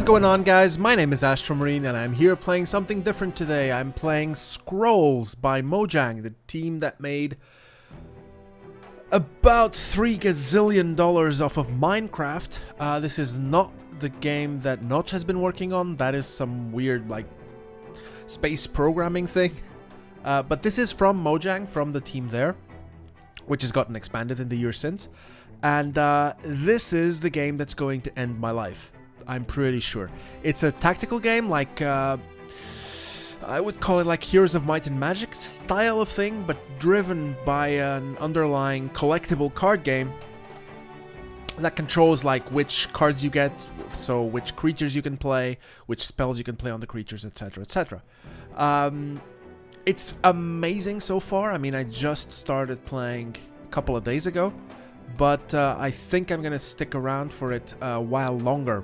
going on, guys? My name is Astromarine and I'm here playing something different today. I'm playing Scrolls by Mojang, the team that made about $3 gazillion off of Minecraft. This is not the game that Notch has been working on. That is some weird, like, space programming thing. But this is from Mojang, from the team there, which has gotten expanded in the years since. And this is the game that's going to end my life. I'm pretty sure. It's a tactical game, like, I would call it like Heroes of Might and Magic style of thing, but driven by an underlying collectible card game that controls, like, which cards you get, so which creatures you can play, which spells you can play on the creatures, etc, etc. It's amazing so far. I mean, I just started playing a couple of days ago, but I think I'm gonna stick around for it a while longer.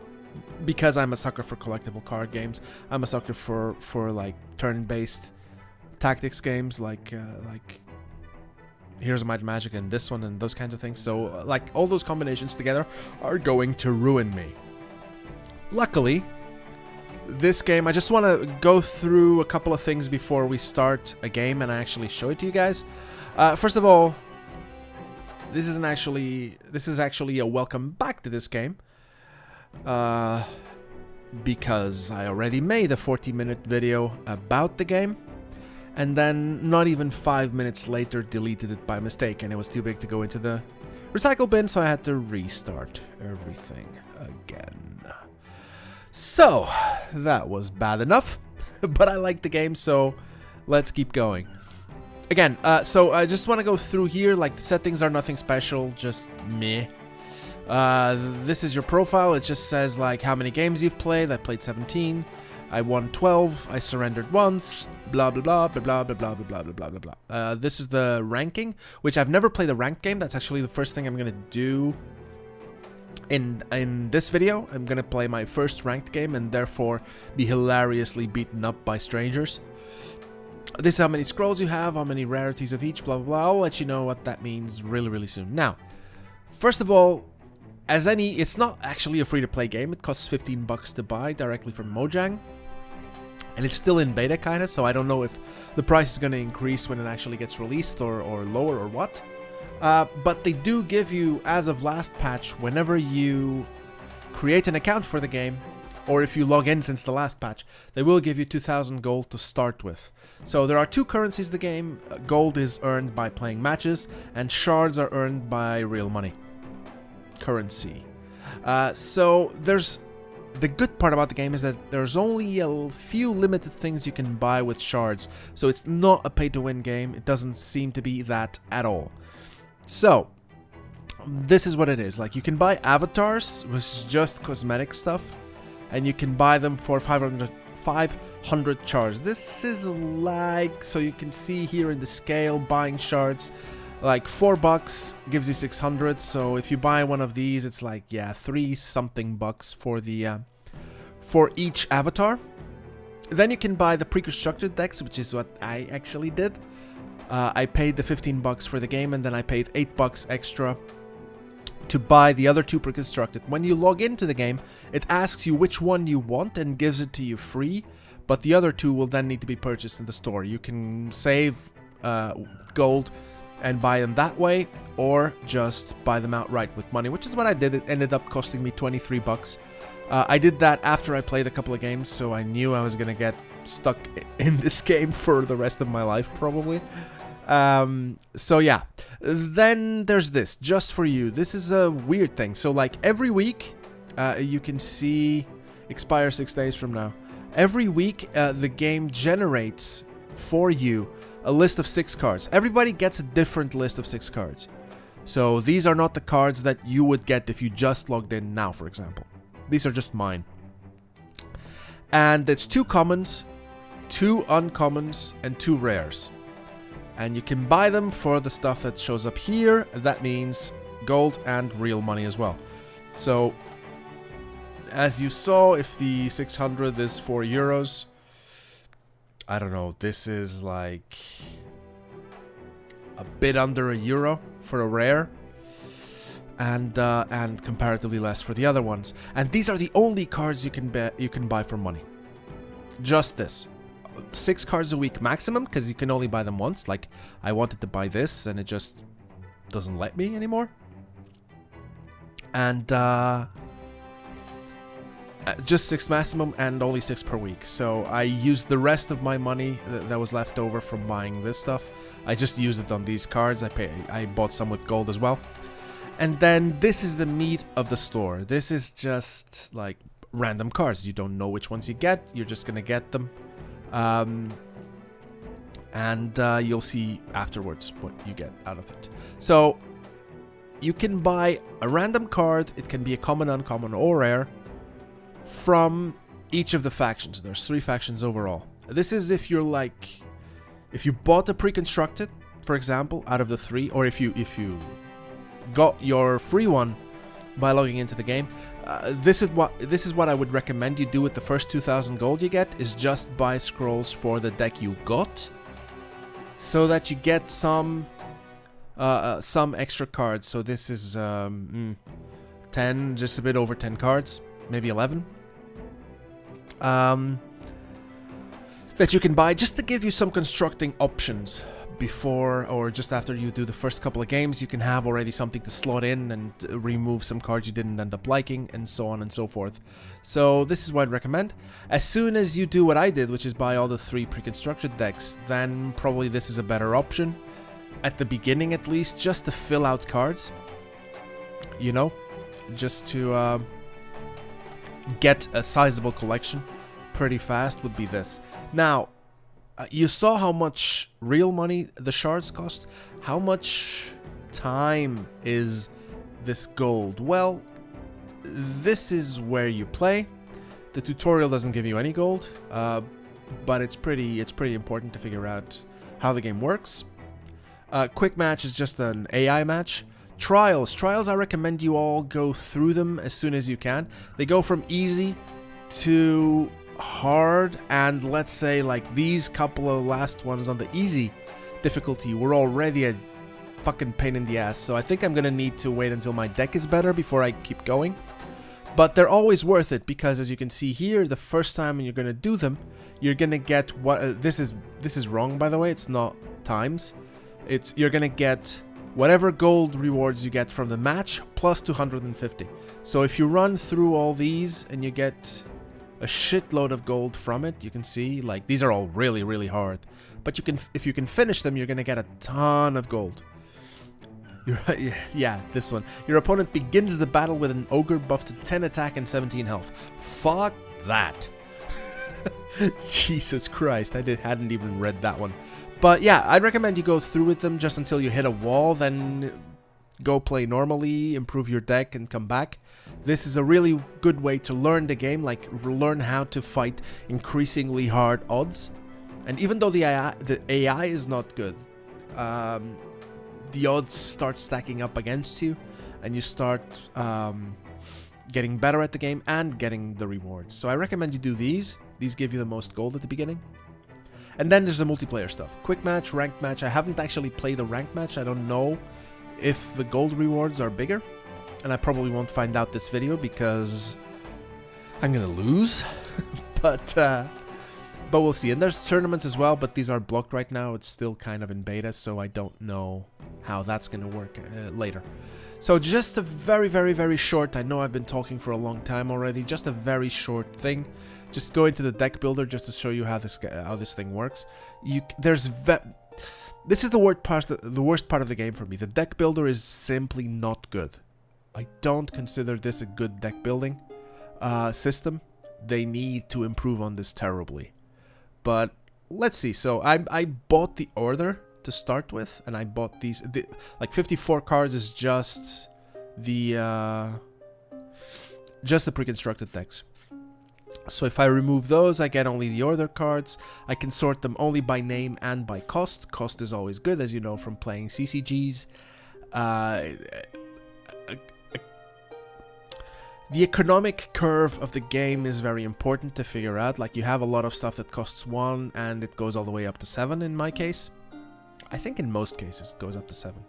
Because I'm a sucker for collectible card games. I'm a sucker for like turn-based tactics games, like Heroes of Might and Magic and this one and those kinds of things. So like all those combinations together are going to ruin me. Luckily, this game, I just want to go through a couple of things before we start a game and I actually show it to you guys. First of all, this is actually a welcome back to this game. Because I already made a 40-minute video about the game, and then not even 5 minutes later deleted it by mistake, and it was too big to go into the recycle bin, so I had to restart everything again. So, that was bad enough, but I like the game, so let's keep going. Again, so I just want to go through here, like the settings are nothing special, just meh. This is your profile. It just says like how many games you've played. I played 17. I won 12. I surrendered once. Blah blah blah blah blah blah blah blah blah blah blah blah. This is the ranking, which I've never played a ranked game. That's actually the first thing I'm gonna do in this video. I'm gonna play my first ranked game and therefore be hilariously beaten up by strangers. This is how many scrolls you have, how many rarities of each. Blah blah blah. I'll let you know what that means really soon. Now, first of all, it's not actually a free-to-play game. It costs 15 bucks to buy directly from Mojang. And it's still in beta, kinda, so I don't know if the price is gonna increase when it actually gets released or lower or what. But they do give you, as of last patch, whenever you create an account for the game, or if you log in since the last patch, they will give you 2,000 gold to start with. So there are two currencies in the game. Gold is earned by playing matches, and shards are earned by real money. Currency. So there's the good part about the game is that there's only a few limited things you can buy with shards, so it's not a pay-to-win game. It doesn't seem to be that at all. So this is what it is. Like, you can buy avatars, which is just cosmetic stuff, and you can buy them for 500 shards. This is like, so you can see here in the scale, buying shards. Like 4 bucks gives you 600, so if you buy one of these, it's like, yeah, 3 something bucks for the for each avatar. Then you can buy the pre-constructed decks, which is what I actually did. I paid the 15 bucks for the game, and then I paid 8 bucks extra to buy the other 2 pre-constructed. When you log into the game, it asks you which one you want and gives it to you free, but the other 2 will then need to be purchased in the store. You can save gold and buy them that way, or just buy them outright with money, which is what I did. It ended up costing me 23 bucks. I did that after I played a couple of games, so I knew I was gonna get stuck in this game for the rest of my life, probably. So yeah. Then there's this, just for you. This is a weird thing. So like every week, you can see, expires 6 days from now. Every week, the game generates for you a list of 6 cards. Everybody gets a different list of 6 cards. So these are not the cards that you would get if you just logged in now, for example. These are just mine. And it's 2 commons, 2 uncommons, and 2 rares. And you can buy them for the stuff that shows up here. That means gold and real money as well. So, as you saw, if the 600 is 4 euros, I don't know, this is like a bit under €1 for a rare. and comparatively less for the other ones. And these are the only cards you can buy for money. Just this. 6 cards a week maximum, because you can only buy them once. Like, I wanted to buy this, and it just doesn't let me anymore. And just 6 maximum, and only 6 per week. So I used the rest of my money that was left over from buying this stuff. I just used it on these cards. I bought some with gold as well. And then this is the meat of the store. This is just like random cards. You don't know which ones you get. You're just gonna get them. And you'll see afterwards what you get out of it. So you can buy a random card. It can be a common, uncommon, or rare from each of the factions. There's 3 factions overall. This is if you're like, if you bought a pre-constructed, for example, out of the 3, or if you got your free one by logging into the game. This is what I would recommend you do with the first 2,000 gold you get, is just buy scrolls for the deck you got, so that you get some extra cards. So this is 10, just a bit over 10 cards, maybe 11. That you can buy just to give you some constructing options before or just after you do the first couple of games. You can have already something to slot in and remove some cards you didn't end up liking, and so on and so forth. So this is what I'd recommend. As soon as you do what I did, which is buy all the 3 pre-constructed decks, then probably this is a better option. At the beginning at least, just to fill out cards. You know? Just to get a sizable collection pretty fast would be this. Now, you saw how much real money the shards cost. How much time is this gold? Well, this is where you play. The tutorial doesn't give you any gold, but it's pretty important to figure out how the game works. Quick match is just an AI match. Trials, I recommend you all go through them as soon as you can. They go from easy to hard, and let's say like these couple of last ones on the easy difficulty were already a fucking pain in the ass. So I think I'm gonna need to wait until my deck is better before I keep going. But they're always worth it, because as you can see here, the first time you're gonna do them, you're gonna get what this is wrong, by the way. It's not times. You're gonna get whatever gold rewards you get from the match plus 250. So if you run through all these and you get a shitload of gold from it, you can see like these are all really, really hard. But if you can finish them, you're gonna get a ton of gold. Yeah, this one. Your opponent begins the battle with an ogre buffed to 10 attack and 17 health. Fuck that. Jesus Christ, I hadn't even read that one. But yeah, I'd recommend you go through with them just until you hit a wall, then go play normally, improve your deck, and come back. This is a really good way to learn the game, like learn how to fight increasingly hard odds. And even though the AI is not good, the odds start stacking up against you, and you start getting better at the game and getting the rewards. So I recommend you do these. These give you the most gold at the beginning. And then there's the multiplayer stuff. Quick match, ranked match. I haven't actually played the ranked match. I don't know if the gold rewards are bigger. And I probably won't find out this video because I'm gonna lose. but we'll see. And there's tournaments as well, but these are blocked right now. It's still kind of in beta, so I don't know how that's gonna work later. So just a very, very, very short, I know I've been talking for a long time already, just a very short thing. Just go into the deck builder just to show you how this thing works. This is the worst part of the game for me. The deck builder is simply not good. I don't consider this a good deck building system. They need to improve on this terribly. But let's see. So I bought the order to start with, and I bought these. Like 54 cards is just the pre-constructed decks. So if I remove those, I get only the order cards. I can sort them only by name and by cost. Cost is always good, as you know from playing CCGs. The economic curve of the game is very important to figure out. Like, you have a lot of stuff that costs 1 and it goes all the way up to 7 in my case. I think in most cases it goes up to 7.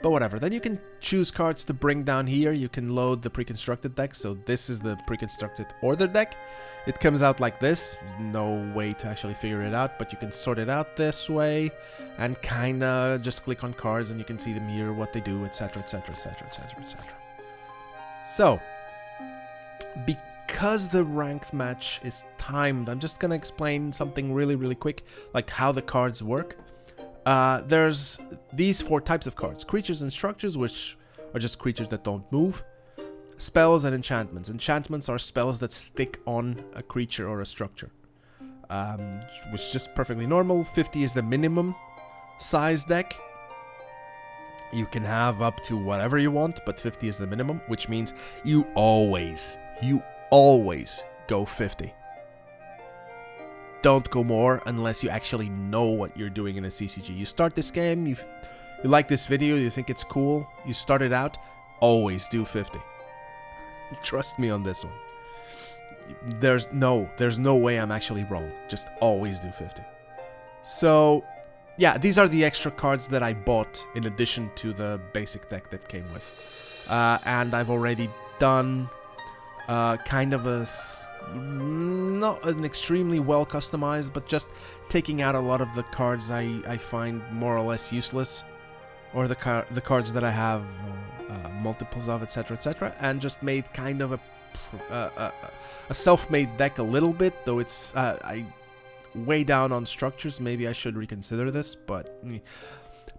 But whatever. Then you can choose cards to bring down here. You can load the pre-constructed deck. So this is the pre-constructed order deck. It comes out like this. There's no way to actually figure it out, but you can sort it out this way and kind of just click on cards and you can see them here, what they do, etc, etc, etc, etc, etc. So, because the ranked match is timed, I'm just gonna explain something really quick, like how the cards work. There's these 4 types of cards: creatures and structures, which are just creatures that don't move; spells and enchantments. Enchantments are spells that stick on a creature or a structure, which is just perfectly normal. 50 is the minimum size deck. You can have up to whatever you want, but 50 is the minimum, which means you always go 50. Don't go more unless you actually know what you're doing in a CCG. You start this game, you like this video, you think it's cool, you start it out, always do 50. Trust me on this one. There's no way I'm actually wrong. Just always do 50. So, yeah, these are the extra cards that I bought in addition to the basic deck that came with. And I've already done kind of a... not an extremely well customized, but just taking out a lot of the cards I find more or less useless, or the cards that I have multiples of, etc, etc, and just made kind of a self-made deck a little bit, though it's I way down on structures. Maybe I should reconsider this, but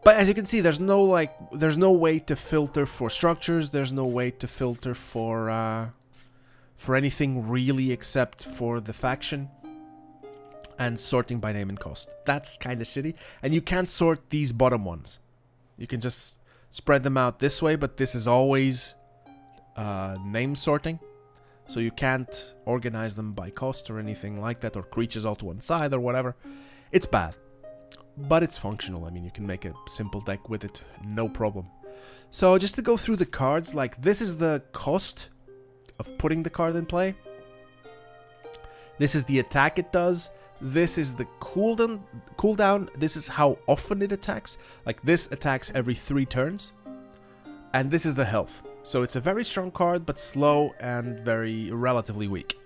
as you can see, there's no way to filter for structures. There's no way to filter for anything really except for the faction and sorting by name and cost. That's kind of shitty. And you can't sort these bottom ones. You can just spread them out this way, but this is always name sorting. So you can't organize them by cost or anything like that, or creatures all to one side or whatever. It's bad, but it's functional. I mean, you can make a simple deck with it, no problem. So just to go through the cards, like this is the cost of putting the card in play. This is the attack it does. This is the cooldown. This is how often it attacks. Like this attacks every 3 turns. And this is the health. So it's a very strong card, but slow and very relatively weak.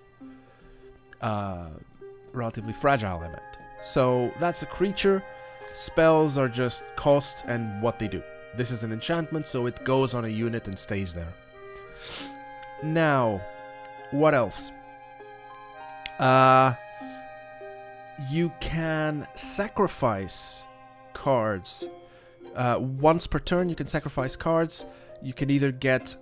Relatively fragile, I meant. So that's a creature. Spells are just cost and what they do. This is an enchantment, so it goes on a unit and stays there. Now, what else? You can sacrifice cards. Once per turn, you can sacrifice cards. You can either get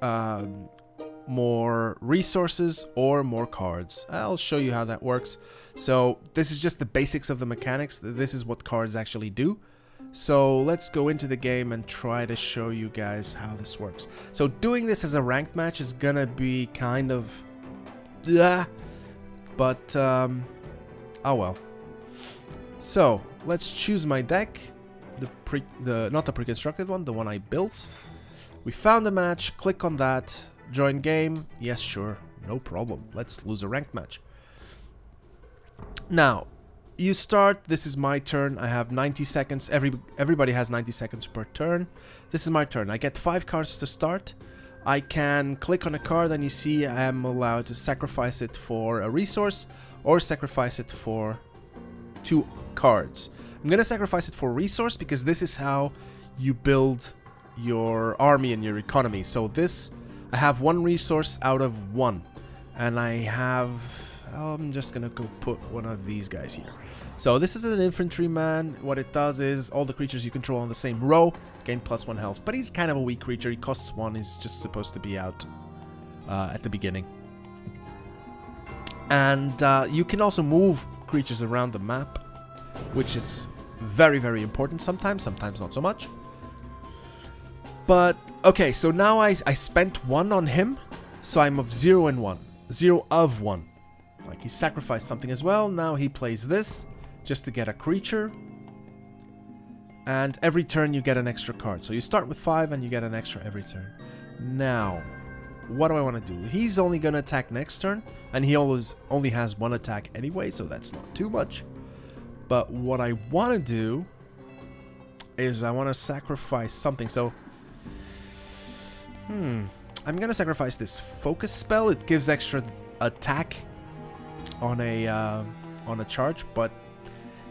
more resources or more cards. I'll show you how that works. So this is just the basics of the mechanics. This is what cards actually do. So let's go into the game and try to show you guys how this works. So doing this as a ranked match is gonna be kind of... but, oh well. So, let's choose my deck. Not the pre-constructed one, the one I built. We found a match, click on that, join game. Yes, sure, no problem. Let's lose a ranked match. Now, you start, this is my turn, I have 90 seconds, everybody has 90 seconds per turn. This is my turn, I get 5 cards to start. I can click on a card and you see I am allowed to sacrifice it for a resource or sacrifice it for 2 cards. I'm gonna sacrifice it for resource because this is how you build your army and your economy. So this, I have 1 resource out of 1, and I have... I'm just gonna go put one of these guys here. So this is an infantryman. What it does is all the creatures you control on the same row gain +1 health, but he's kind of a weak creature. He costs 1. He's just supposed to be out at the beginning. And you can also move creatures around the map, which is very, very important sometimes not so much. But okay, so now I spent 1 on him, so I'm of 0 and 1. 0 of 1. Like, he sacrificed something as well. Now he plays this just to get a creature. And every turn you get an extra card. So you start with 5 and you get an extra every turn. Now, what do I want to do? He's only going to attack next turn. And he only has 1 attack anyway, so that's not too much. But what I want to do is I want to sacrifice something. So I'm gonna sacrifice this focus spell. It gives extra attack on a charge, but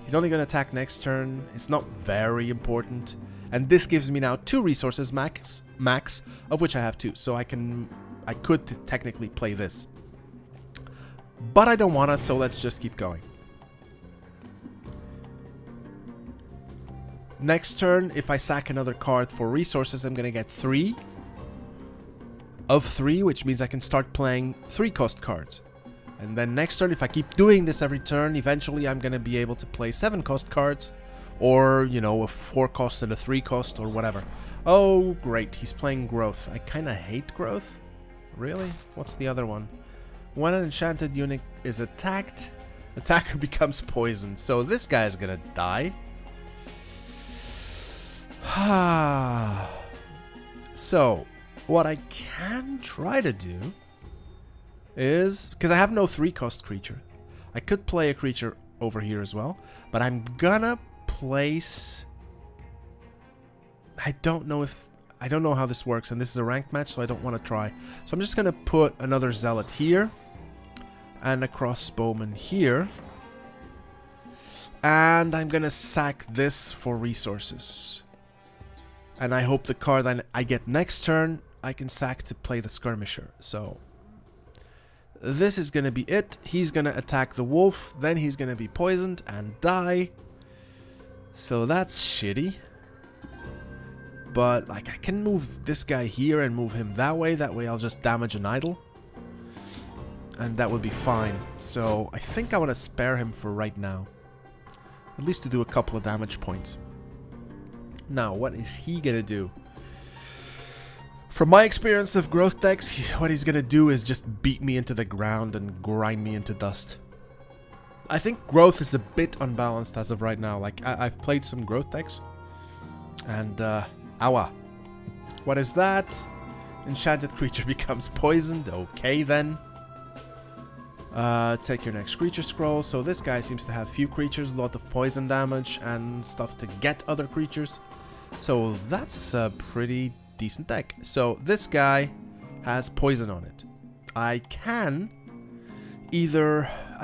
he's only gonna attack next turn. It's not very important. And this gives me now 2 resources max, of which I have 2. So I could technically play this. But I don't wanna, so let's just keep going. Next turn, if I sack another card for resources, I'm gonna get 3 of 3, which means I can start playing 3-cost cards. And then next turn, if I keep doing this every turn, eventually I'm gonna be able to play 7-cost cards. Or, you know, a 4-cost and a 3-cost or whatever. Oh, great. He's playing Growth. I kind of hate Growth. Really? What's the other one? When an enchanted unit is attacked, attacker becomes poisoned. So this guy's gonna die. So, what I can try to do is... because I have no 3-cost creature. I could play a creature over here as well. But I'm gonna place... I don't know how this works, and this is a ranked match, so I don't want to try. So I'm just gonna put another Zealot here and a Crossbowman here, and I'm gonna sack this for resources. And I hope the card that I get next turn I can sack to play the Skirmisher. So this is gonna be it. He's gonna attack the wolf, then he's gonna be poisoned and die. So that's shitty. But like I can move this guy here and move him that way. That way I'll just damage an idol. And that would be fine. So I think I want to spare him for right now. At least to do a couple of damage points. Now, what is he gonna do? From my experience of growth decks, what he's gonna do is just beat me into the ground and grind me into dust. I think growth is a bit unbalanced as of right now. Like, I've played some growth decks. And, owa. What is that? Enchanted creature becomes poisoned. Okay, then. Take your next creature scroll. So this guy seems to have few creatures, a lot of poison damage, and stuff to get other creatures. So that's a pretty decent deck. So this guy has poison on it. I can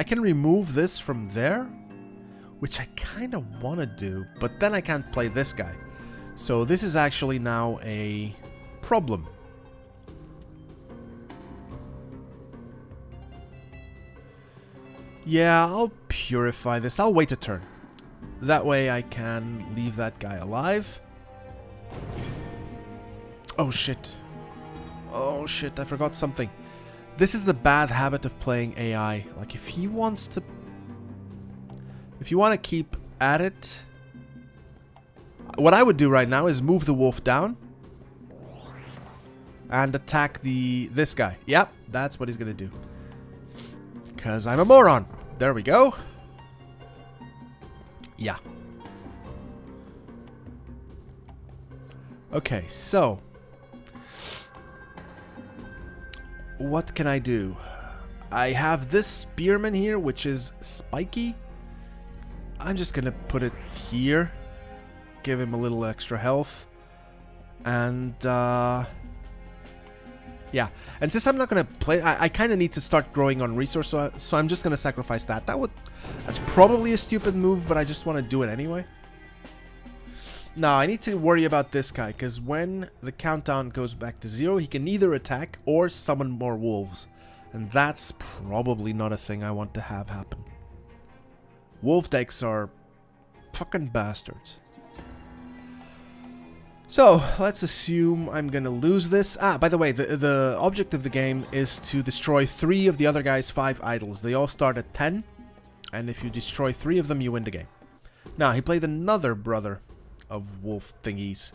remove this from there, which I kind of want to do, but then I can't play this guy. So this is actually now a problem. Yeah, I'll purify this. I'll wait a turn. That way I can leave that guy alive. Oh shit. Oh shit, I forgot something. This is the bad habit of playing AI. Like if he wants to... if you want to keep at it... what I would do right now is move the wolf down. And attack this guy. Yep, that's what he's gonna do. Because I'm a moron. There we go. Yeah. Okay, so... what can I do? I have this spearman here, which is spiky. I'm just gonna put it here. Give him a little extra health. And, yeah, and since I'm not gonna play, I kind of need to start growing on resource, so I'm just gonna sacrifice that. That's probably a stupid move, but I just want to do it anyway. Now I need to worry about this guy, because when the countdown goes back to 0, he can either attack or summon more wolves, and that's probably not a thing I want to have happen. Wolf decks are fucking bastards. So, let's assume I'm gonna lose this. Ah, by the way, the object of the game is to destroy 3 of the other guy's 5 idols. They all start at 10, and if you destroy 3 of them, you win the game. Now, he played another brother of wolf thingies.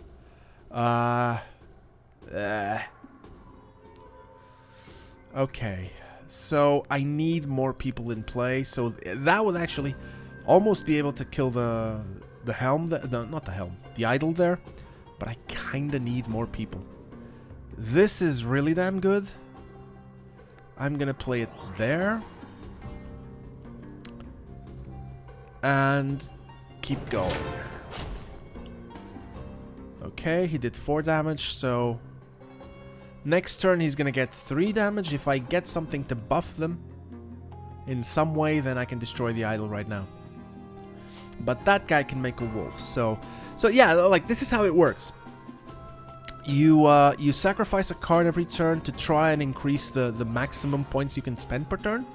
Okay, so I need more people in play, so that would actually almost be able to kill the helm, not the helm, the idol there. But I kinda need more people. This is really damn good. I'm gonna play it there. And keep going. Okay, he did 4 damage, so Next turn he's gonna get 3 damage. If I get something to buff them in some way, then I can destroy the idol right now. But that guy can make a wolf. So yeah, like this is how it works. You sacrifice a card every turn to try and increase the maximum points you can spend per turn.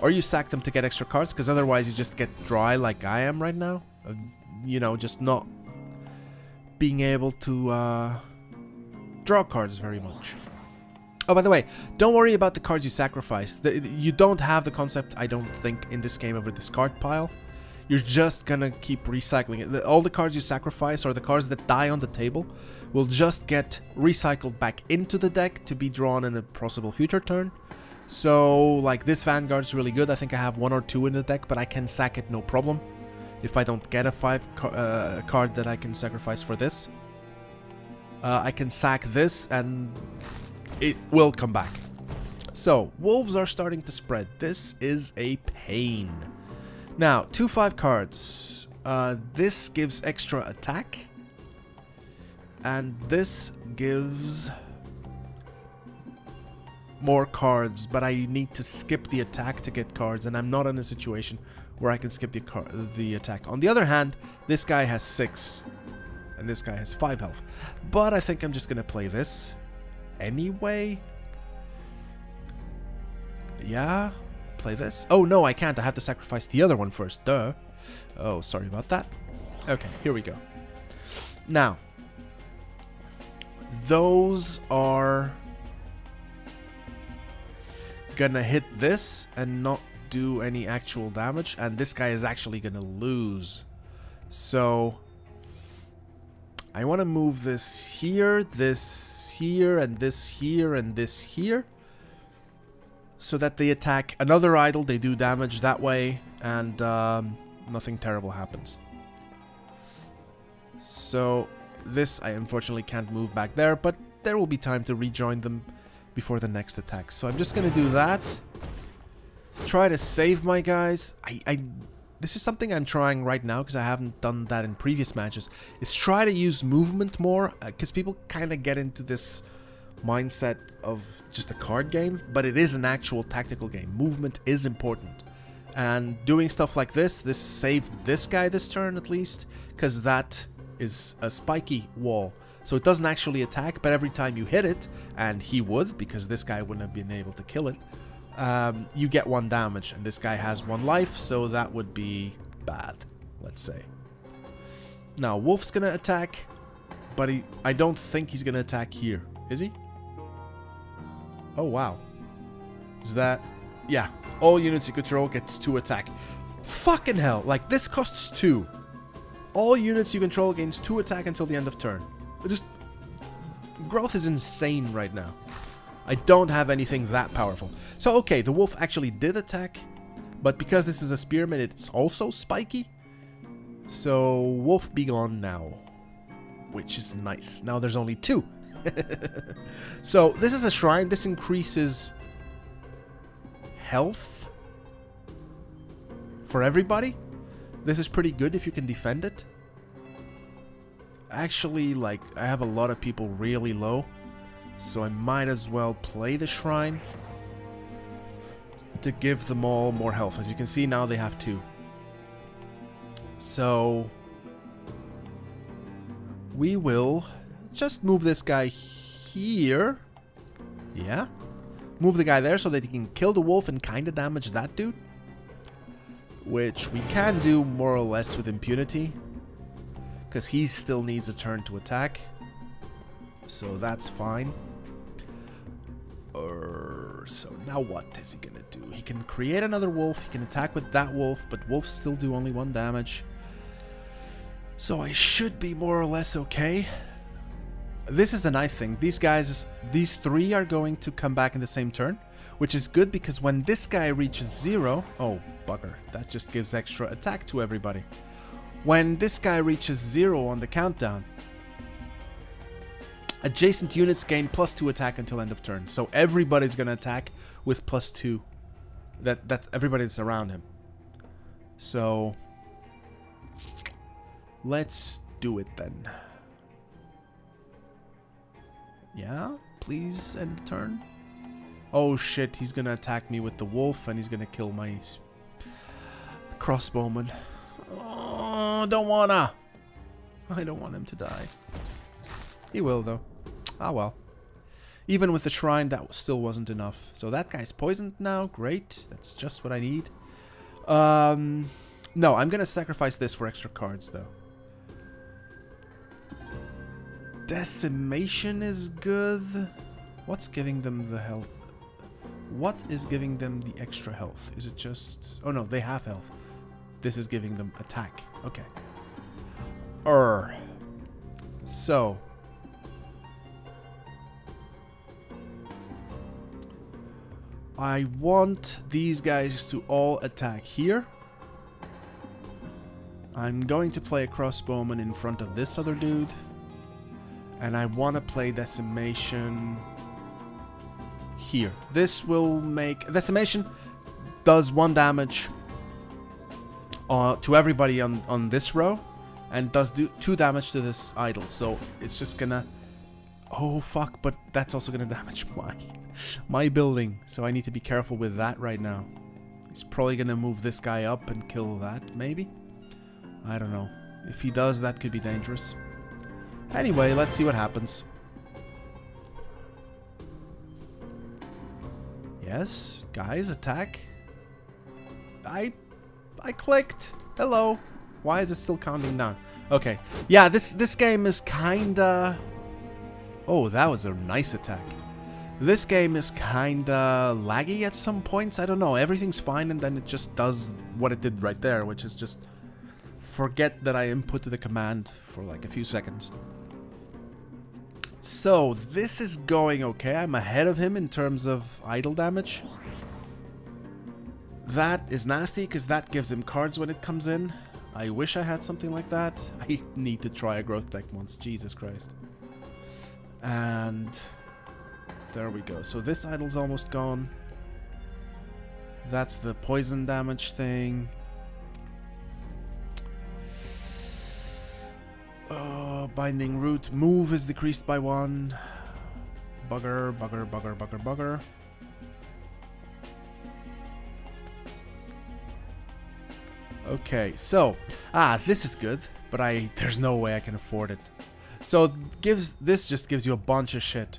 Or you sack them to get extra cards, because otherwise you just get dry like I am right now. You know, just not being able to draw cards very much. Oh, by the way, don't worry about the cards you sacrifice. You don't have the concept, I don't think, in this game of a discard pile. You're just gonna keep recycling it. All the cards you sacrifice, or the cards that die on the table, will just get recycled back into the deck to be drawn in a possible future turn. So, like, this Vanguard is really good. I think I have 1 or 2 in the deck, but I can sack it no problem. If I don't get a 5 card that I can sacrifice for this. I can sack this and it will come back. So, wolves are starting to spread. This is a pain. Now, 2/5 cards. This gives extra attack. And this gives more cards, but I need to skip the attack to get cards, and I'm not in a situation where I can skip the attack. On the other hand, this guy has 6, and this guy has 5 health. But I think I'm just gonna play this anyway. Yeah, play this. Oh no, I can't. I have to sacrifice the other one first. Duh. Oh, sorry about that. Okay, here we go. Now, those are gonna hit this and not do any actual damage, and this guy is actually gonna lose. So I want to move this here, and this here, and this here, so that they attack another idol, they do damage that way, and nothing terrible happens. So this I unfortunately can't move back there, but there will be time to rejoin them before the next attack. So I'm just gonna do that. Try to save my guys. This is something I'm trying right now because I haven't done that in previous matches. Is try to use movement more, because people kind of get into this mindset of just a card game, but it is an actual tactical game. Movement is important, and doing stuff like this saved this guy this turn at least, because that is a spiky wall. So it doesn't actually attack, but every time you hit it, and he would, because this guy wouldn't have been able to kill it, you get 1 damage, and this guy has 1 life, so that would be bad, let's say. Now, Wolf's gonna attack, but I don't think he's gonna attack here, is he? Oh, wow. Is that... Yeah, all units you control gets 2 attack. Fucking hell, like, this costs 2. All units you control gains 2 attack until the end of turn. Just... growth is insane right now. I don't have anything that powerful. So, okay, the wolf actually did attack, but because this is a spearman, it's also spiky. So, wolf be gone now, which is nice. Now there's only 2. So, this is a shrine. This increases health for everybody. This is pretty good if you can defend it. Actually, like, I have a lot of people really low, so I might as well play the shrine to give them all more health. As you can see, now they have 2. So we will just move this guy here. Yeah. Move the guy there so that he can kill the wolf and kind of damage that dude, which we can do more or less with impunity, because he still needs a turn to attack. So that's fine. So now what is he gonna do? He can create another wolf. He can attack with that wolf, but wolves still do only 1 damage. So I should be more or less okay. This is a nice thing. These guys, these 3 are going to come back in the same turn, which is good because when this guy reaches 0... Oh, bugger. That just gives extra attack to everybody. When this guy reaches 0 on the countdown, adjacent units gain +2 attack until end of turn. So everybody's gonna attack with +2. That everybody that's around him. So let's do it then. Yeah, please end the turn? Oh shit, he's gonna attack me with the wolf and he's gonna kill my crossbowman. Oh, don't wanna. I don't want him to die. He will though. Ah well. Even with the shrine, that still wasn't enough. So that guy's poisoned now. Great. That's just what I need. No, I'm gonna sacrifice this for extra cards though. Decimation is good. What's giving them the health? What is giving them the extra health? Is it just... Oh no, they have health. This is giving them attack. Okay. So. I want these guys to all attack here. I'm going to play a crossbowman in front of this other dude. And I want to play decimation here. This will make... Decimation does 1 damage to everybody on this row. And does 2 damage to this idol. So it's just gonna... Oh fuck, but that's also gonna damage my building. So I need to be careful with that right now. He's probably gonna move this guy up and kill that, maybe? I don't know. If he does, that could be dangerous. Anyway, let's see what happens. Yes, guys, attack. I clicked. Hello. Why is it still counting down? Okay. Yeah, this game is kinda... Oh, that was a nice attack. This game is kinda laggy at some points. I don't know. Everything's fine and then it just does what it did right there, which is just forget that I inputted the command for like a few seconds. So, this is going okay. I'm ahead of him in terms of idle damage. That is nasty because that gives him cards when it comes in. I wish I had something like that. I need to try a growth deck once. Jesus Christ. And there we go. So this idol's almost gone. That's the poison damage thing. Binding root. Move is decreased by 1. Bugger, bugger, bugger, bugger, bugger. Okay, so this is good, but there's no way I can afford it. So this just gives you a bunch of shit.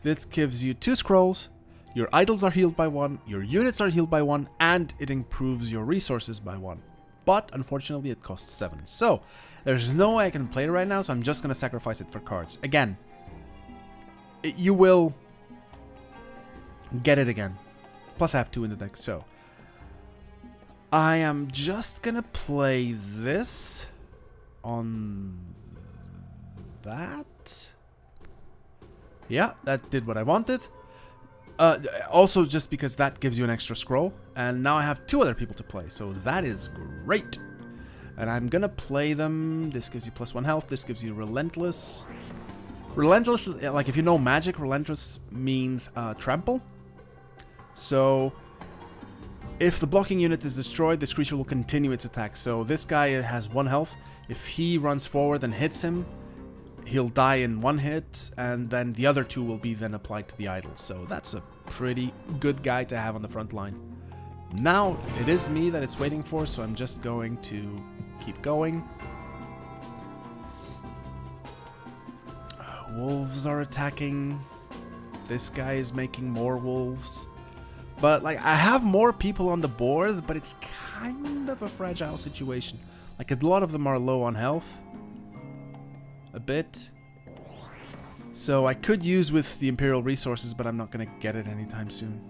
This gives you 2 scrolls, your idols are healed by 1, your units are healed by 1, and it improves your resources by 1. But unfortunately it costs 7. So there's no way I can play it right now, so I'm just gonna sacrifice it for cards. Again, you will get it again. Plus I have 2 in the deck, so I am just gonna play this on that. Yeah, that did what I wanted. Also just because that gives you an extra scroll. And now I have 2 other people to play, so that is great. And I'm gonna play them. This gives you +1 health. This gives you Relentless. Relentless, is, like if you know Magic, Relentless means trample. So if the blocking unit is destroyed, this creature will continue its attack. So this guy has 1 health. If he runs forward and hits him, he'll die in 1 hit, and then the other 2 will be then applied to the idol. So that's a pretty good guy to have on the front line. Now it is me that it's waiting for, so I'm just going to keep going. Wolves are attacking. This guy is making more wolves. But like I have more people on the board, but it's kind of a fragile situation. Like a lot of them are low on health. A bit. So I could use with the Imperial resources, but I'm not going to get it anytime soon.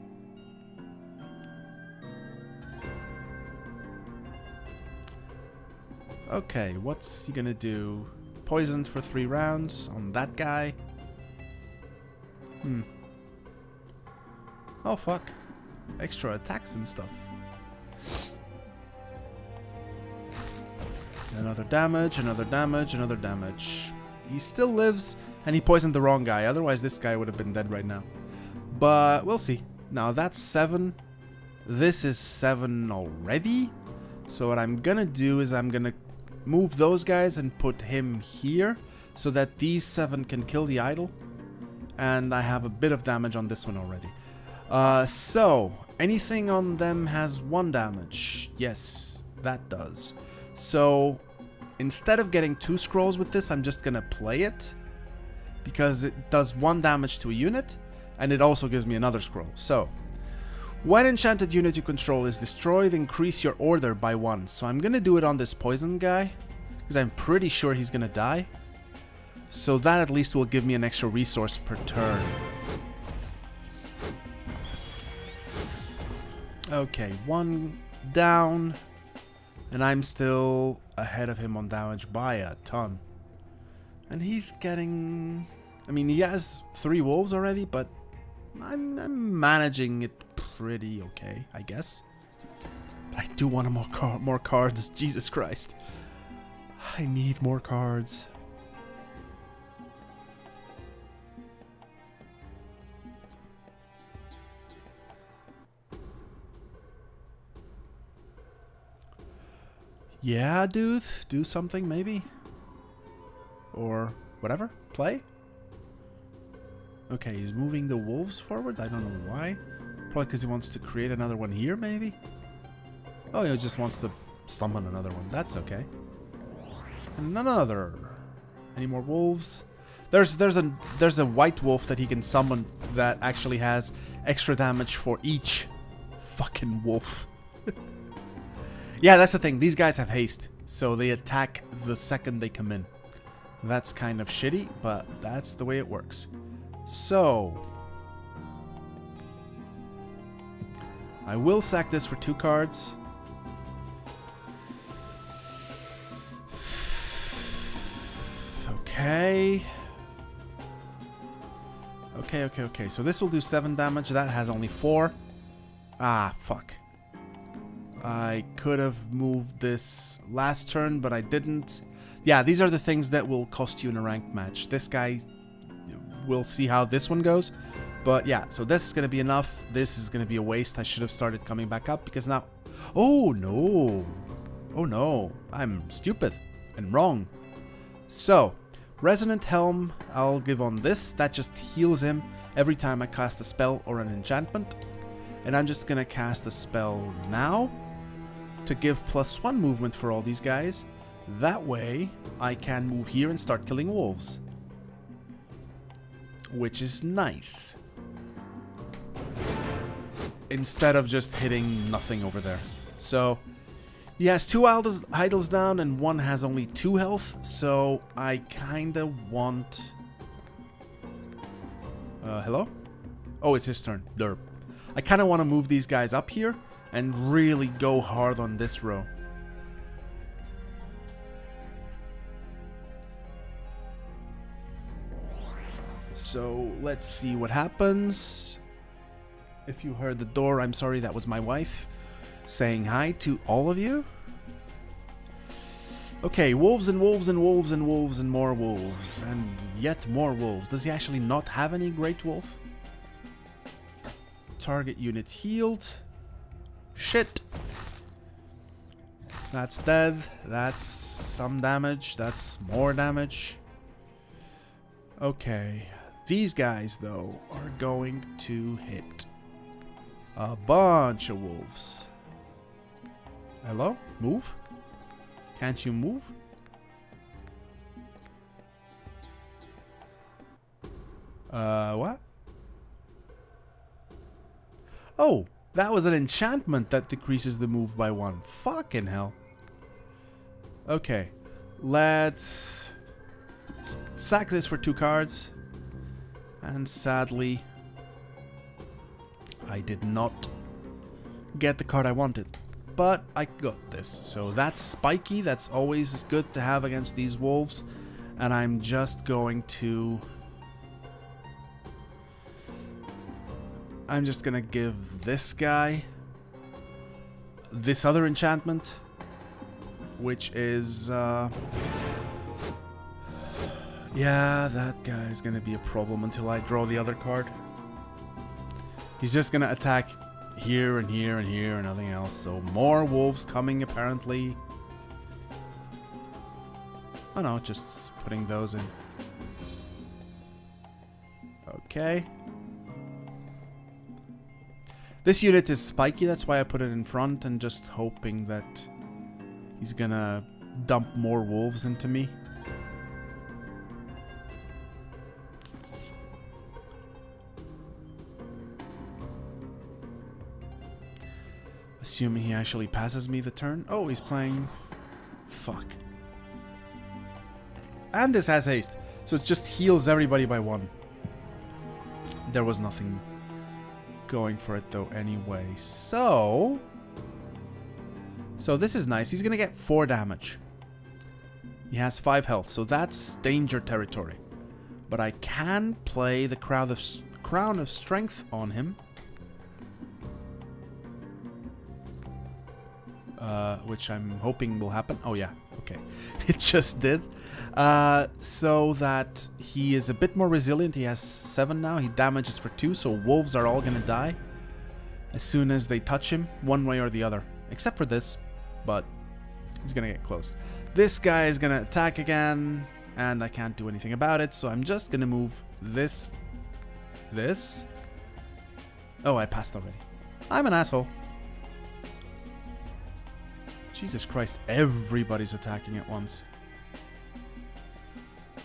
Okay, what's he going to do? Poisoned for 3 rounds on that guy. Oh fuck. Extra attacks and stuff. Another damage, another damage, another damage. He still lives, and he poisoned the wrong guy. Otherwise, this guy would have been dead right now. But we'll see. Now, that's 7. This is 7 already. So what I'm gonna do is I'm gonna move those guys and put him here, so that these 7 can kill the idol. And I have a bit of damage on this one already. So, anything on them has 1 damage. Yes, that does. So, instead of getting 2 scrolls with this, I'm just gonna play it. Because it does 1 damage to a unit, and it also gives me another scroll. So, when enchanted unit you control is destroyed, increase your order by 1. So I'm gonna do it on this poison guy, because I'm pretty sure he's gonna die. So that at least will give me an extra resource per turn. Okay, 1 down, and I'm still ahead of him on damage by a ton. And he's getting... I mean, he has 3 wolves already, but I'm managing it pretty okay, I guess. But I do want more cards. Jesus Christ. I need more cards. Yeah, dude. Do something, maybe? Or whatever. Play? Okay, he's moving the wolves forward. I don't know why. Probably because he wants to create another one here, maybe? Oh, he just wants to summon another one. That's okay. And another. Any more wolves? There's a white wolf that he can summon that actually has extra damage for each fucking wolf. Yeah, that's the thing. These guys have haste, so they attack the second they come in. That's kind of shitty, but that's the way it works. So, I will sack this for 2 cards. Okay. Okay. So this will do 7 damage. That has only 4. Ah, fuck. I could have moved this last turn, but I didn't. Yeah, these are the things that will cost you in a ranked match. This guy, we'll see how this one goes. But yeah, so this is going to be enough. This is going to be a waste. I should have started coming back up because now... Oh, no. Oh, no. I'm stupid and wrong. So, Resonant Helm, I'll give on this. That just heals him every time I cast a spell or an enchantment. And I'm just going to cast a spell now to give +1 movement for all these guys. That way, I can move here and start killing wolves. Which is nice. Instead of just hitting nothing over there. So, he has 2 idols down and 1 has only 2 health. So, I kinda want... hello? Oh, it's his turn. Derp. I kinda want to move these guys up here and really go hard on this row. So, let's see what happens. If you heard the door, I'm sorry, that was my wife saying hi to all of you. Okay, wolves and wolves and wolves and wolves and more wolves. And yet more wolves. Does he actually not have any great wolf? Target unit healed. Shit. That's dead. That's some damage. That's more damage. Okay. These guys, though, are going to hit a bunch of wolves. Hello? Move? Can't you move? What? Oh, that was an enchantment that decreases the move by 1. Fucking hell. Okay. Let's sack this for 2 cards. And sadly, I did not get the card I wanted. But I got this. So that's spiky. That's always good to have against these wolves. And I'm just going to... I'm just gonna give this guy this other enchantment, which is yeah, that guy's gonna be a problem until I draw the other card. He's just gonna attack here and here and here and nothing else. So more wolves coming apparently. Oh no, just putting those in. Okay. This unit is spiky, that's why I put it in front, and just hoping that he's gonna dump more wolves into me. Assuming he actually passes me the turn. Oh, he's playing... Fuck. And this has haste, so it just heals everybody by 1. There was nothing going for it though anyway. So this is nice. He's gonna get 4 damage. He has 5 health, so that's danger territory. But I can play the Crown of Strength on him. Which I'm hoping will happen. Oh yeah, okay. It just did. So that he is a bit more resilient. He has 7 now. He damages for 2, so wolves are all gonna die as soon as they touch him, one way or the other. Except for this, but he's gonna get close. This guy is gonna attack again, and I can't do anything about it, so I'm just gonna move this. Oh, I passed already. I'm an asshole. Jesus Christ, everybody's attacking at once.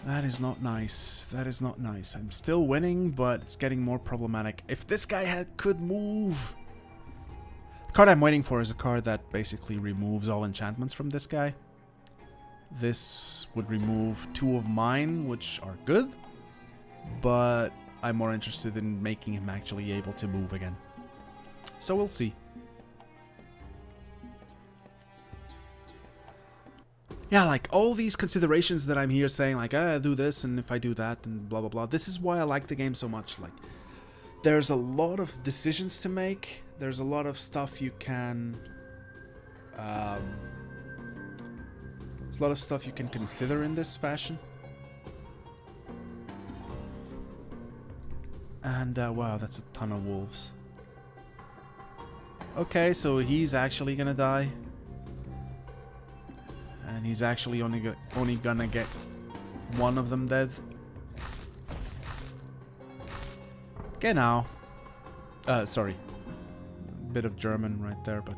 That is not nice. That is not nice. I'm still winning, but it's getting more problematic. If this guy could move... The card I'm waiting for is a card that basically removes all enchantments from this guy. This would remove 2 of mine, which are good. But I'm more interested in making him actually able to move again. So we'll see. Yeah, like, all these considerations that I'm here saying, like, I do this, and if I do that, and blah, blah, blah. This is why I like the game so much. Like, there's a lot of decisions to make. There's a lot of stuff you can... there's a lot of stuff you can consider in this fashion. And, wow, that's a ton of wolves. Okay, so he's actually gonna die. And he's actually only gonna get 1 of them dead. Genau. Sorry. Bit of German right there, but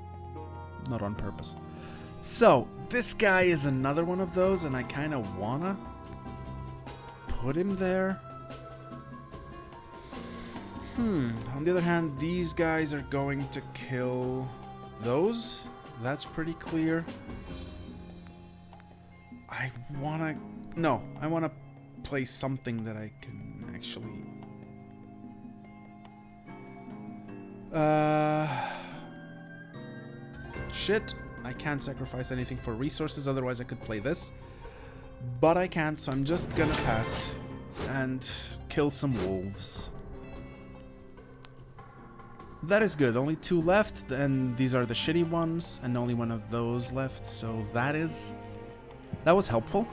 not on purpose. So, this guy is another one of those, and I kind of wanna put him there. On the other hand, these guys are going to kill those. That's pretty clear. I wanna play something that I can actually... Shit. I can't sacrifice anything for resources, otherwise I could play this. But I can't, so I'm just gonna pass and kill some wolves. That is good. Only 2 left, and these are the shitty ones, and only 1 of those left, so that was helpful.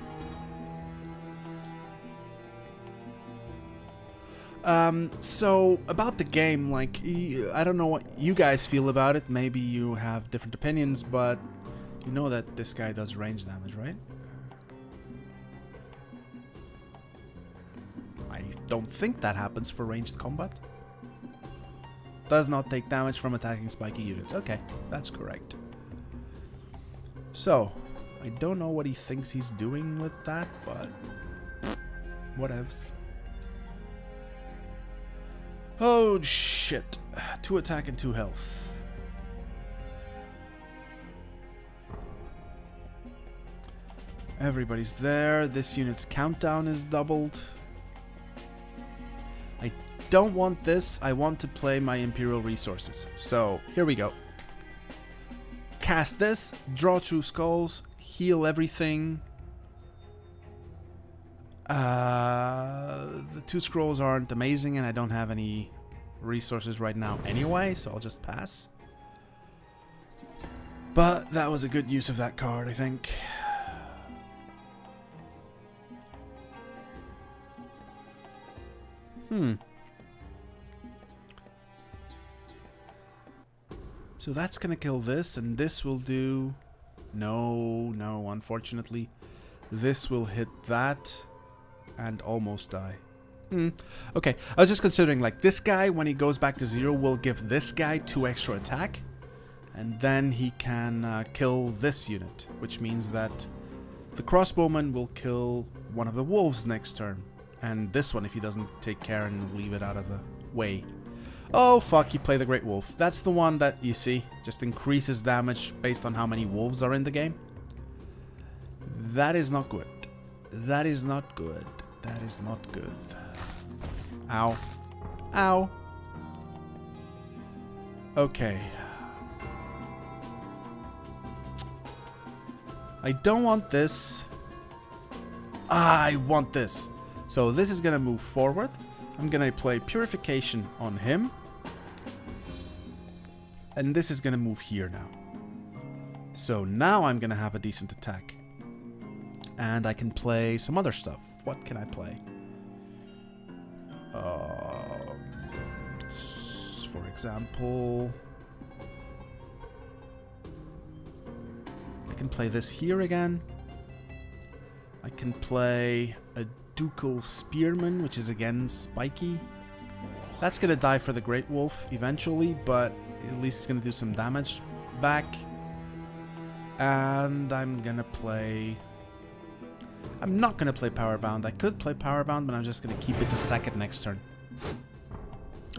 So about the game, like, I don't know what you guys feel about it. Maybe you have different opinions, but you know that this guy does range damage, right? I don't think that happens for ranged combat. Does not take damage from attacking spiky units. Okay, that's correct. So, I don't know what he thinks he's doing with that, but whatevs. Oh shit. 2 attack and 2 health. Everybody's there. This unit's countdown is doubled. I don't want this. I want to play my Imperial resources. So, here we go. Cast this, draw 2 skulls, heal everything. The 2 scrolls aren't amazing, and I don't have any resources right now anyway, so I'll just pass. But that was a good use of that card, I think. So that's gonna kill this, and this will do... No, unfortunately. This will hit that and almost die. Okay, I was just considering, like, this guy, when he goes back to 0, will give this guy 2 extra attack. And then he can kill this unit, which means that the crossbowman will kill one of the wolves next turn. And this one if he doesn't take care and leave it out of the way. Oh fuck, he played the Great Wolf. That's the one that, you see, just increases damage based on how many wolves are in the game. That is not good. That is not good. That is not good. Ow. Ow. Okay. I don't want this. I want this. So this is gonna move forward. I'm gonna play Purification on him. And this is gonna move here now. So now I'm gonna have a decent attack. And I can play some other stuff. What can I play? For example, I can play this here again. I can play a Ducal Spearman, which is again spiky. That's gonna die for the Great Wolf eventually, but at least it's gonna do some damage back. And I'm gonna play... I'm not gonna play Powerbound. I could play Powerbound, but I'm just gonna keep it to second next turn.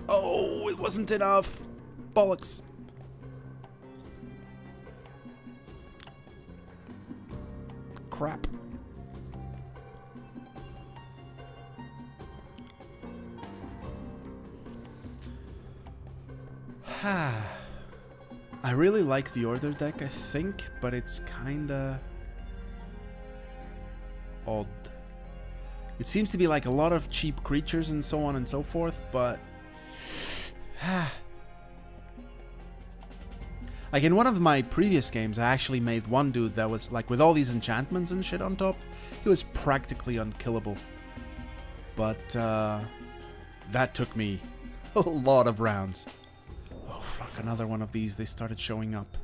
Oh, it wasn't enough! Bollocks! Crap. I really like the Order deck, I think, but it's kinda odd. It seems to be like a lot of cheap creatures and so on and so forth, but like in one of my previous games, I actually made one dude that was like with all these enchantments and shit on top. He was practically unkillable, but that took me a lot of rounds. Oh fuck, another one of these. They started showing up.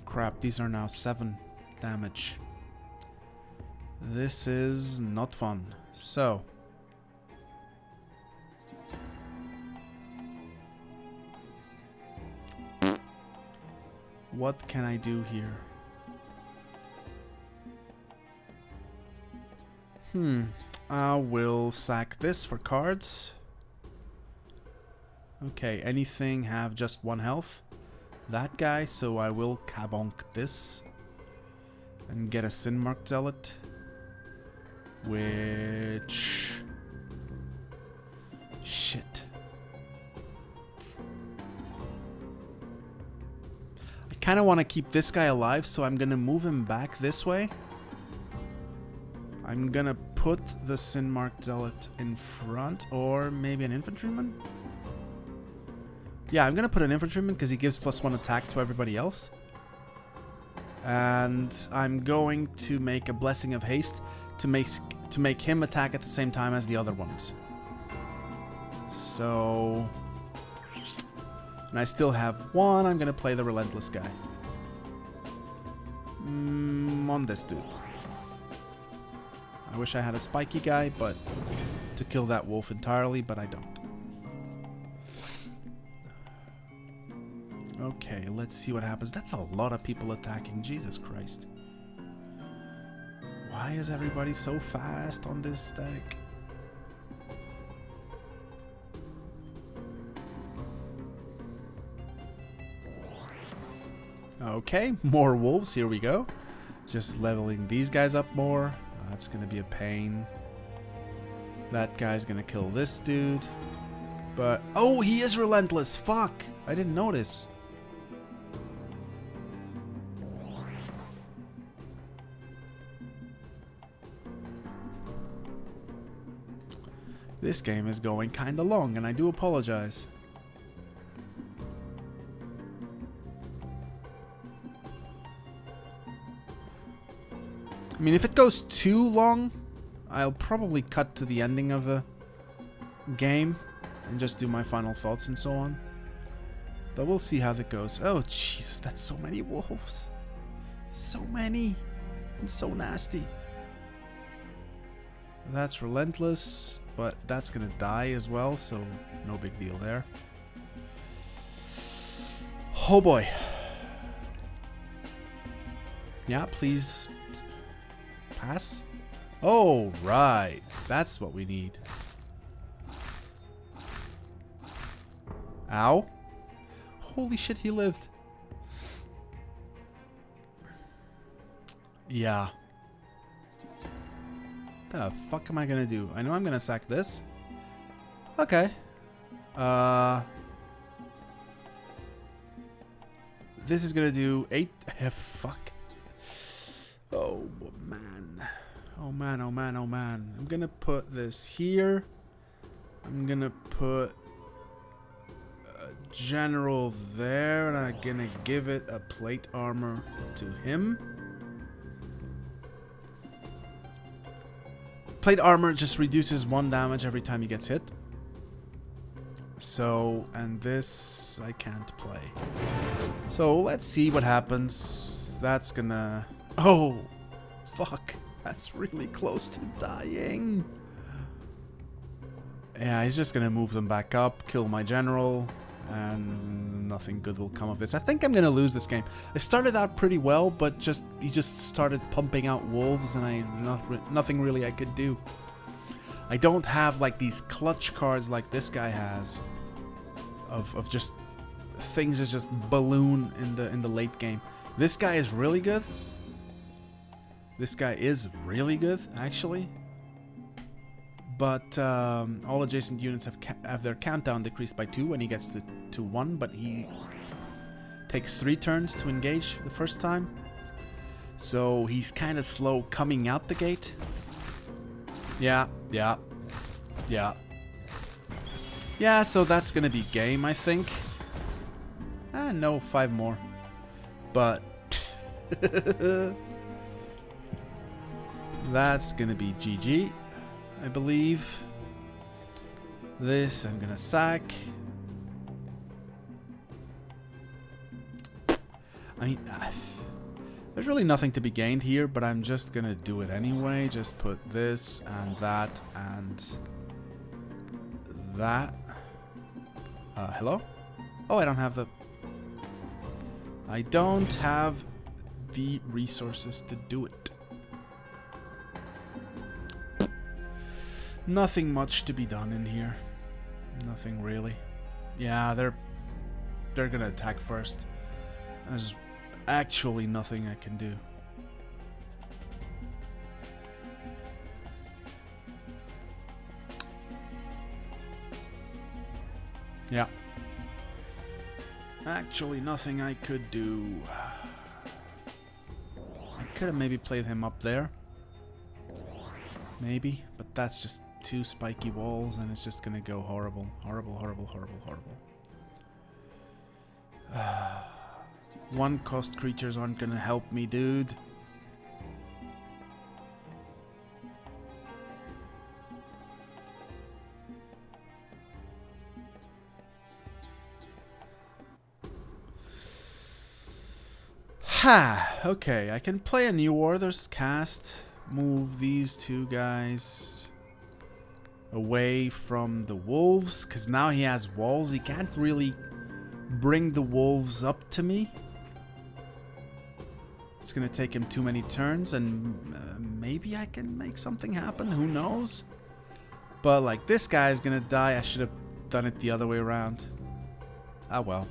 Crap, these are now 7 damage. This is not fun. So what can I do here? I will sack this for cards. Okay, anything have just 1 health? That guy, so I will kabonk this and get a Sin-Marked Zealot, which... shit. I kind of want to keep this guy alive, so I'm going to move him back this way. I'm going to put the Sin-Marked Zealot in front, or maybe an Infantryman? Yeah, I'm going to put an Infantryman because he gives +1 attack to everybody else. And I'm going to make a Blessing of Haste to make him attack at the same time as the other ones. So... and I still have 1. I'm going to play the Relentless guy. On this dude. I wish I had a spiky guy, but to kill that wolf entirely, but I don't. Okay, let's see what happens. That's a lot of people attacking. Jesus Christ. Why is everybody so fast on this deck? Okay, more wolves. Here we go. Just leveling these guys up more. That's gonna be a pain. That guy's gonna kill this dude. But... oh, he is relentless! Fuck! I didn't notice. This game is going kinda long, and I do apologize. I mean, if it goes too long, I'll probably cut to the ending of the game and just do my final thoughts and so on. But we'll see how that goes. Oh, Jesus, that's so many wolves. So many. And so nasty. That's relentless, but that's gonna die as well, so no big deal there. Oh boy. Yeah, please pass. Oh, right. That's what we need. Ow. Holy shit, he lived. Yeah. The fuck am I gonna do? I know I'm gonna sack this. Okay. This is gonna do 8. Fuck. Oh man. Oh man, oh man, oh man. I'm gonna put this here. I'm gonna put a general there, and I'm gonna give it a plate armor to him. Plate armor just reduces 1 damage every time he gets hit. So, and this I can't play. So let's see what happens. That's gonna... Oh, fuck. That's really close to dying. Yeah, he's just gonna move them back up, kill my general, and nothing good will come of this. I think I'm gonna lose this game. I started out pretty well, but he just started pumping out wolves, and nothing really I could do. I don't have like these clutch cards like this guy has, of just things that just balloon in the late game. This guy is really good. This guy is really good, actually. But all adjacent units have their countdown decreased by 2 when he gets to 1, but he takes 3 turns to engage the first time. So he's kind of slow coming out the gate. Yeah. Yeah, so that's gonna be game, I think. No, 5 more. But that's gonna be GG, I believe. This I'm gonna sack. I mean, there's really nothing to be gained here, but I'm just gonna do it anyway. Just put this and that and that. Hello? Oh, I don't have the resources to do it. Nothing much to be done in here. Nothing really. Yeah, they're gonna attack first. There's actually nothing I can do. Yeah. Actually nothing I could do. I could have maybe played him up there. Maybe, but that's just 2 spiky walls, and it's just gonna go horrible. Horrible, horrible, horrible, horrible. 1 cost creatures aren't gonna help me, dude. Ha! Okay, I can play a new orders cast. Move these 2 guys away from the wolves, because now he has walls. He can't really bring the wolves up to me. It's gonna take him too many turns, and maybe I can make something happen. Who knows? But like, this guy is gonna die. I should have done it the other way around. Ah well.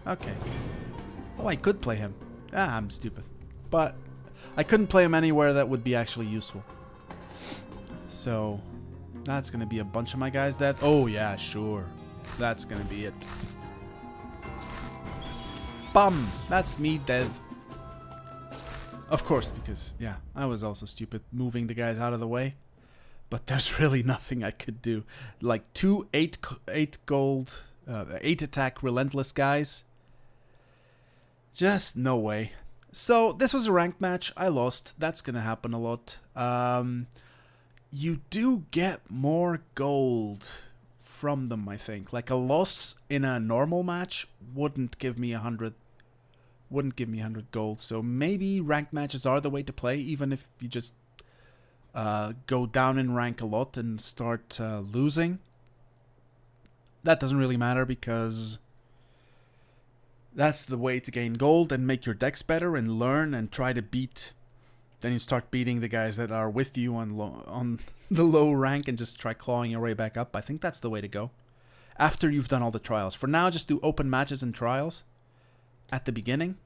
Okay. Oh, I could play him. Ah, I'm stupid. But I couldn't play him anywhere that would be actually useful. So that's gonna be a bunch of my guys dead. Oh yeah, sure. That's gonna be it. Bum! That's me dead. Of course, because, yeah, I was also stupid moving the guys out of the way. But there's really nothing I could do. Like 2 8 gold, 8 attack relentless guys. Just no way. So this was a ranked match. I lost. That's gonna happen a lot. You do get more gold from them, I think. Like a loss in a normal match wouldn't give me 100. Wouldn't give me 100 gold. So maybe ranked matches are the way to play, even if you just go down in rank a lot and start losing. That doesn't really matter because that's the way to gain gold and make your decks better and learn and try to beat. Then you start beating the guys that are with you on the low rank and just try clawing your way back up. I think that's the way to go. After you've done all the trials. For now, just do open matches and trials at the beginning.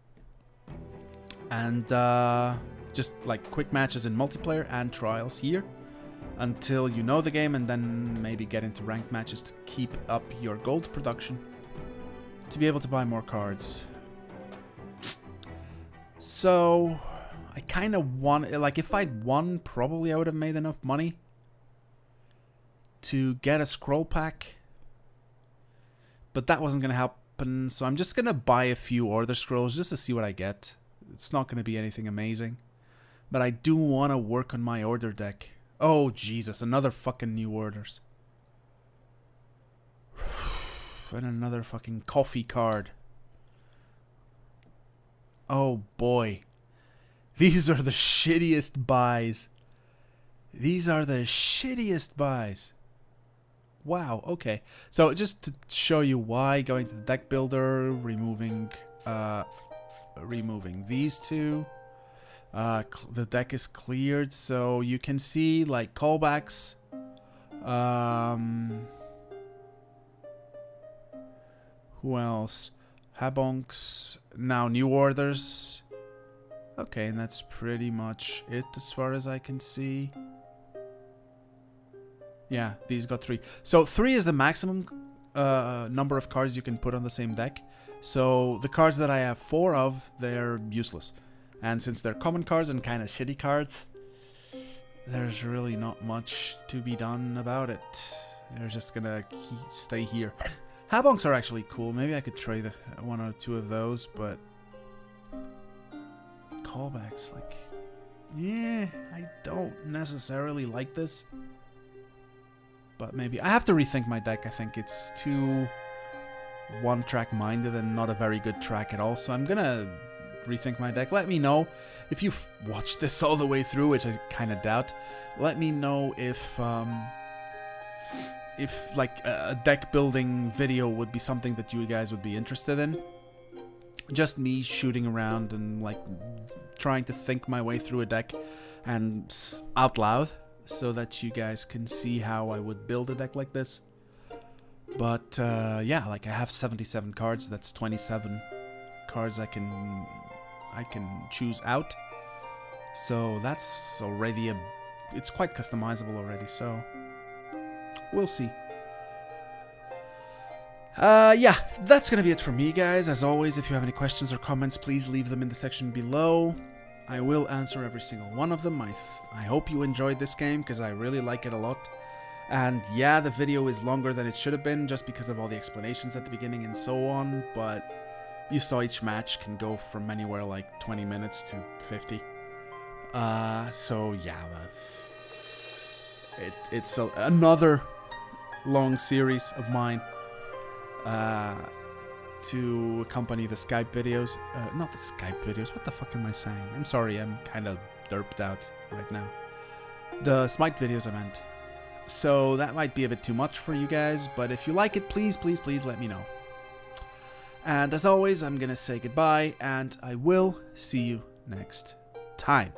And just like quick matches in multiplayer and trials here until you know the game, and then maybe get into ranked matches to keep up your gold production to be able to buy more cards. So I kind of want, like, if I'd won, probably I would have made enough money to get a scroll pack, but that wasn't going to happen, so I'm just going to buy a few order scrolls just to see what I get. It's not going to be anything amazing, but I do want to work on my order deck. Oh, Jesus, another fucking new orders. And another fucking coffee card. Oh, boy. These are the shittiest buys. These are the shittiest buys. Wow, okay. So just to show you why, going to the deck builder, removing these two. The deck is cleared, so you can see like callbacks. Who else? Habonks. Now new orders. Okay, and that's pretty much it as far as I can see. Yeah, these got 3. So 3 is the maximum number of cards you can put on the same deck. So the cards that I have 4 of, they're useless. And since they're common cards and kind of shitty cards, there's really not much to be done about it. They're just gonna stay here. Habonks are actually cool. Maybe I could trade 1 or 2 of those, but callbacks, like, yeah, I don't necessarily like this. But maybe I have to rethink my deck. I think it's too one-track minded and not a very good track at all. So I'm gonna rethink my deck. Let me know if you've watched this all the way through, which I kind of doubt. Let me know if like a deck building video would be something that you guys would be interested in. Just me shooting around and like trying to think my way through a deck and out loud, so that you guys can see how I would build a deck like this. But yeah, like I have 77 cards. That's 27 cards I can choose out. So that's already it's quite customizable already. So we'll see. Yeah, that's gonna be it for me, guys. As always, if you have any questions or comments, please leave them in the section below. I will answer every single one of them. I hope you enjoyed this game, because I really like it a lot. And yeah, the video is longer than it should have been, just because of all the explanations at the beginning and so on, but you saw each match can go from anywhere like 20 minutes to 50. So yeah, it's another long series of mine to accompany the Skype videos. Not the Skype videos, what the fuck am I saying? I'm sorry, I'm kind of derped out right now. The Smite videos I meant. So that might be a bit too much for you guys, but if you like it, please, please, please let me know. And as always, I'm gonna say goodbye, and I will see you next time.